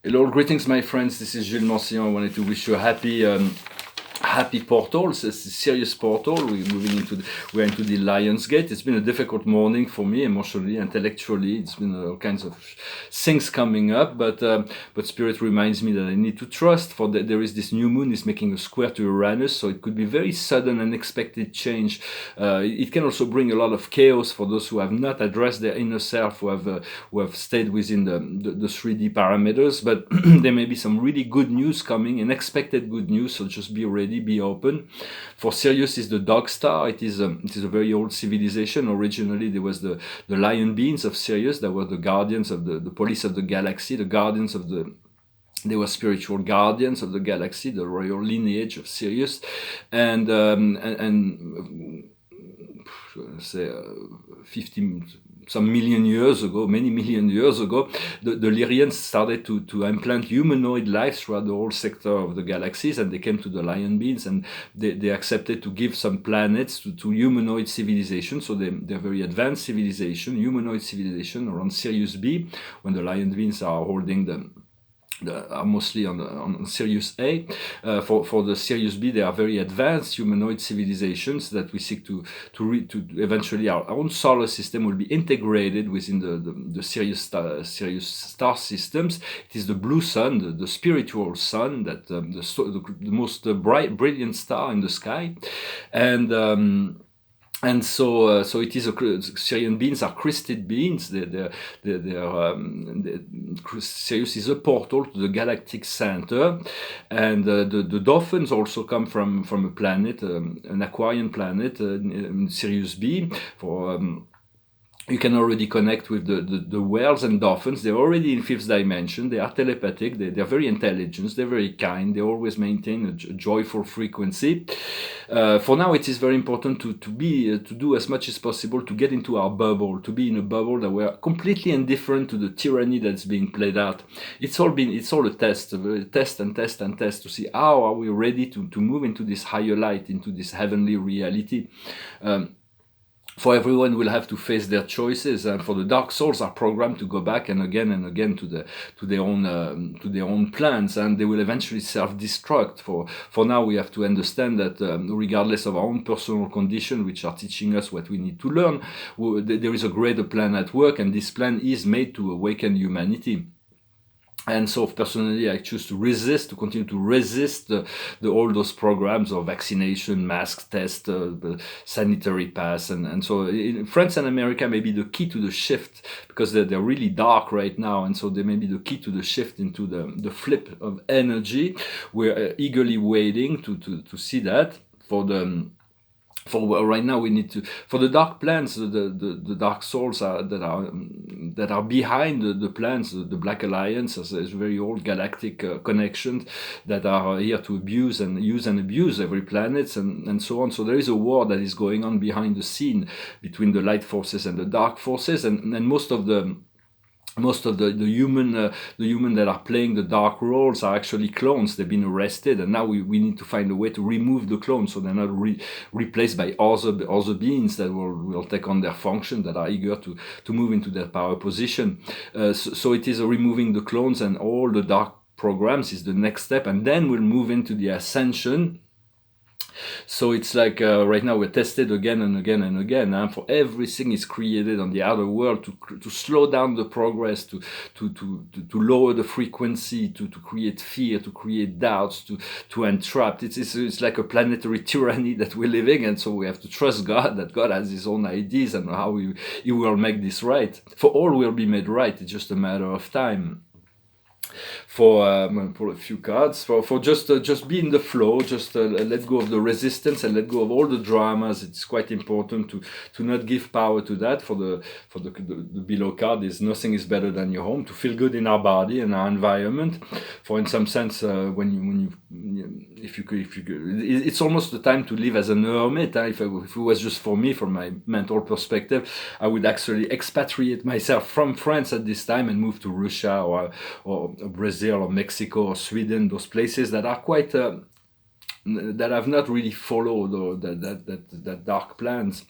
Hello, greetings, my friends. This is Jules Mancillon. I wanted to wish you a happy portal. It's a serious portal. We're into the Lions Gate. It's been a difficult morning for me, emotionally, intellectually. It's been all kinds of things coming up, but Spirit reminds me that I need to trust. There is this new moon is making a square to Uranus, so it could be very sudden, unexpected change. It can also bring a lot of chaos for those who have not addressed their inner self, who have stayed within the 3D parameters. But there may be some really good news coming, unexpected good news. So just be ready, be open. For Sirius is the dog star. It is a very old civilization. Originally, there was the lion beings of Sirius that were the guardians of the police of the galaxy, the guardians of the they were spiritual guardians of the galaxy, the royal lineage of Sirius, and say 15 some million years ago, many million years ago, the Lyrians started to implant humanoid life throughout the whole sector of the galaxies, and they came to the lion beings, and they accepted to give some planets to humanoid civilization. So they're very advanced civilization, humanoid civilization around Sirius B, when the lion beings are holding them. Are mostly on Sirius A. For the Sirius B, they are very advanced humanoid civilizations that we seek to eventually our own solar system will be integrated within the Sirius star systems. It is the blue sun, the spiritual sun, that the most brilliant star in the sky, and so it is. Sirian beings are crested beings. Sirius is a portal to the galactic center, and the dolphins also come from a planet, an Aquarian planet, Sirius B. You can already connect with the whales and dolphins. They're already in fifth dimension. They are telepathic. They're very intelligent. They're very kind. They always maintain a joyful frequency. For now, it is very important to do as much as possible to get into our bubble, to be in a bubble that we're completely indifferent to the tyranny that's being played out. It's all a test, to see how are we ready to move into this higher light, into this heavenly reality. For everyone will have to face their choices, and for the dark souls are programmed to go back and again to their own plans, and they will eventually self-destruct. For now, we have to understand that regardless of our own personal condition, which are teaching us what we need to learn, there is a greater plan at work, and this plan is made to awaken humanity. And so personally, I choose to continue to resist all those programs of vaccination, mask test, sanitary pass. And so in France and America may be the key to the shift, because they're really dark right now. And so they may be the key to the shift into the flip of energy. We're eagerly waiting to see that. Right now, we need to, for the dark plans, the dark souls that are behind the plans, the Black Alliance, as very old galactic connections that are here to abuse and use and abuse every planet, and so on. So there is a war that is going on behind the scene between the light forces and the dark forces, and most of the human that are playing the dark roles are actually clones. They've been arrested, and now we need to find a way to remove the clones, so they're not replaced by other beings that will take on their function, that are eager to move into their power position. So it is removing the clones, and all the dark programs is the next step, and then we'll move into the ascension. So it's like right now we're tested again and again and again. For everything is created on the outer world to slow down the progress, to lower the frequency, to create fear, to create doubts, to entrap. It's like a planetary tyranny that we're living, and so we have to trust God, that God has His own ideas and how He will make this right. For all will be made right. It's just a matter of time. For a few cards, for just be in the flow, just let go of the resistance and let go of all the dramas. It's quite important to not give power to that. For the below card is nothing is better than your home. To feel good in our body and our environment. For in some sense, it's almost the time to live as an hermit. If it was just for me, from my mental perspective, I would actually expatriate myself from France at this time and move to Russia or Brazil or Mexico or Sweden, those places that are quite that have not really followed that dark plans.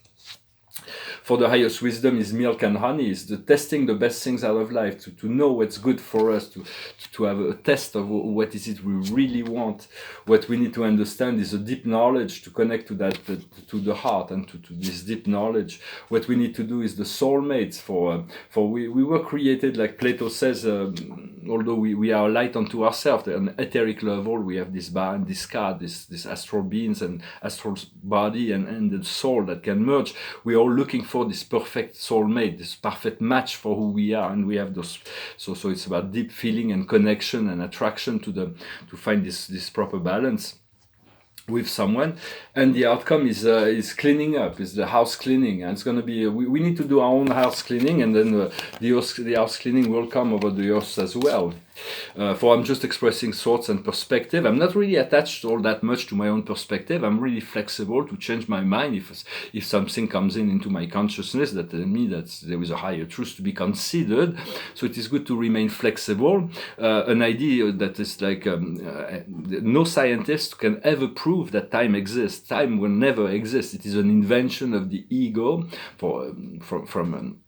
For the highest wisdom is milk and honey, is the testing the best things out of life, to know what's good for us, to have a test of what is it we really want. What we need to understand is a deep knowledge to connect to that, to the heart, and to this deep knowledge. What we need to do is the soulmates, for we were created, like Plato says, although we are light unto ourselves, on an etheric level, we have this bar and this card, this astral beings and astral body and the soul that can merge. We are all looking for this perfect soulmate, this perfect match for who we are, and we have those. So it's about deep feeling and connection and attraction to find this proper balance with someone, and the outcome is cleaning up, is the house cleaning, and it's going to be we need to do our own house cleaning, and then the house cleaning will come over the earth as well. For I'm just expressing thoughts and perspective. I'm not really attached all that much to my own perspective. I'm really flexible to change my mind if something comes into my consciousness that tells me that there is a higher truth to be considered. So it is good to remain flexible. An idea that is like no scientist can ever prove that time exists. Time will never exist. It is an invention of the ego from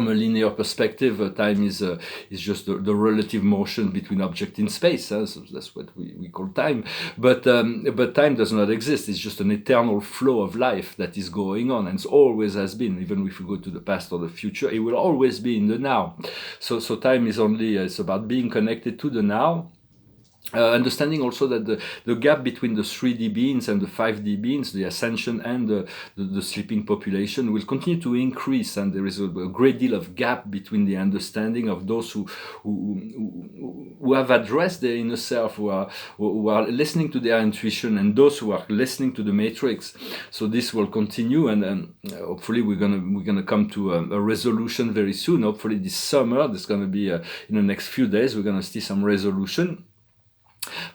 a linear perspective. Time is just the relative motion between objects in space. So that's what we call time. But time does not exist. It's just an eternal flow of life that is going on, and it always has been. Even if we go to the past or the future, it will always be in the now. So time is only it's about being connected to the now. Understanding also that the gap between the 3D beings and the 5D beings, the ascension and the sleeping population, will continue to increase, and there is a great deal of gap between the understanding of those who have addressed their inner self, who are listening to their intuition, and those who are listening to the matrix. So this will continue, and hopefully we're gonna come to a resolution very soon. Hopefully this summer, there's gonna be in the next few days, we're gonna see some resolution.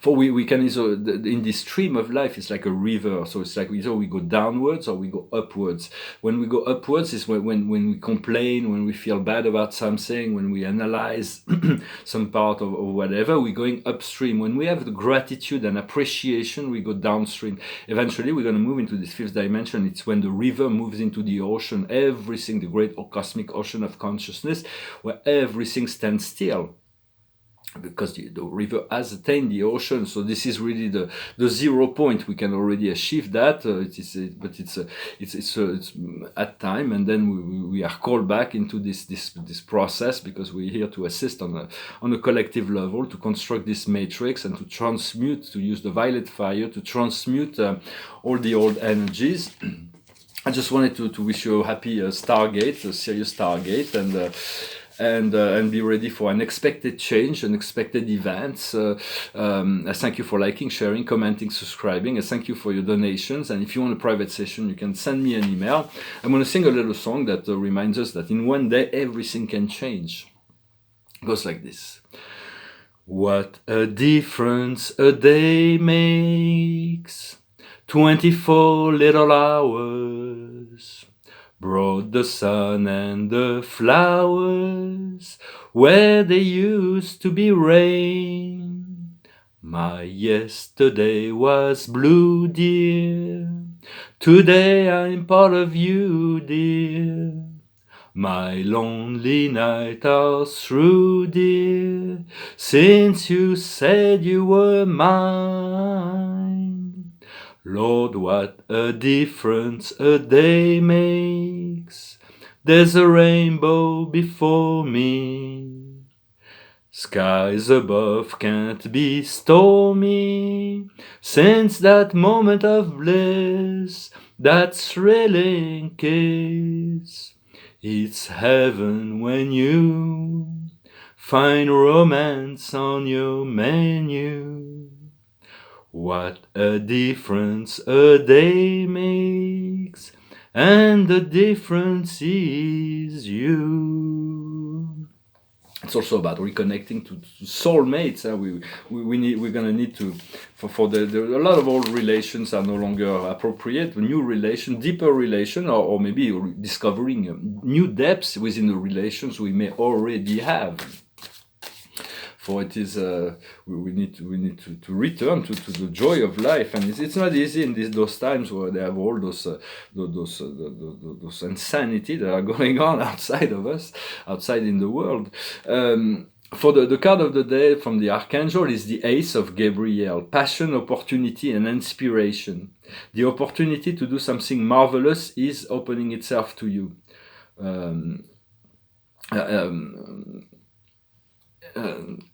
For we can either, in this stream of life, it's like a river. So it's like either we go downwards or we go upwards. When we go upwards is when we complain, when we feel bad about something, when we analyze some part of whatever, we're going upstream. When we have the gratitude and appreciation, we go downstream. Eventually, we're going to move into this fifth dimension. It's when the river moves into the ocean, everything, the great cosmic ocean of consciousness, where everything stands still, because the river has attained the ocean. So this is really the 0 point. We can already achieve that. It's at time, and then we are called back into this process, because we're here to assist on a collective level to construct this matrix and to transmute, to use the violet fire to transmute all the old energies. I just wanted to wish you a happy Stargate, a serious Stargate, and be ready for unexpected change, unexpected events. I thank you for liking, sharing, commenting, subscribing. I thank you for your donations. And if you want a private session, you can send me an email. I'm going to sing a little song that reminds us that in one day, everything can change. It goes like this. What a difference a day makes. 24 little hours brought the sun and the flowers where there used to be rain. My yesterday was blue, dear. Today I'm part of you, dear. My lonely nights are through, dear, since you said you were mine. Lord, what a difference a day makes. There's a rainbow before me. Skies above can't be stormy. Since that moment of bliss, that thrilling kiss, it's heaven when you find romance on your menu. What a difference a day makes, and the difference is you. It's also about reconnecting to soulmates. We're gonna need to, for a lot of old relations are no longer appropriate. New relation, deeper relation, or maybe discovering new depths within the relations we may already have. For it is we need to return to the joy of life, and it's not easy in those times where they have all those insanity that are going on outside of us, outside in the world. For the card of the day from the Archangel is the Ace of Gabriel, passion, opportunity, and inspiration. The opportunity to do something marvelous is opening itself to you.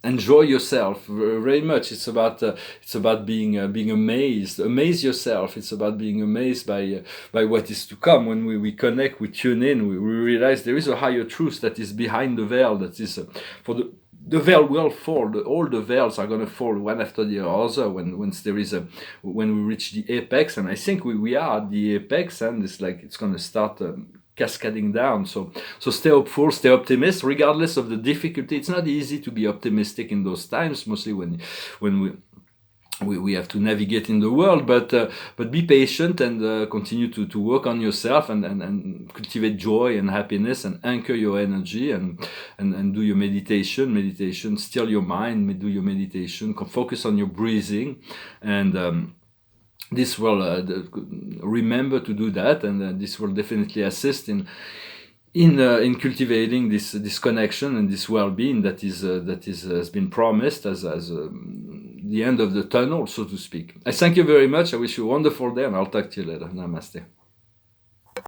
Enjoy yourself very much. It's about being amazed. Amaze yourself. It's about being amazed by what is to come. When we connect, we tune in, we realize there is a higher truth that is behind the veil. That is for the veil will fall. All the veils are going to fall one after the other when we reach the apex. And I think we are at the apex, and it's going to start cascading down. So stay hopeful, stay optimist, regardless of the difficulty. It's not easy to be optimistic in those times, mostly when we have to navigate in the world, but be patient and continue to work on yourself and cultivate joy and happiness and anchor your energy and do your meditation, still your mind, do your meditation, focus on your breathing, and this will remember to do that, and this will definitely assist in cultivating this connection and this well-being that has been promised as the end of the tunnel, so to speak. I thank you very much. I wish you a wonderful day, and I'll talk to you later. Namaste.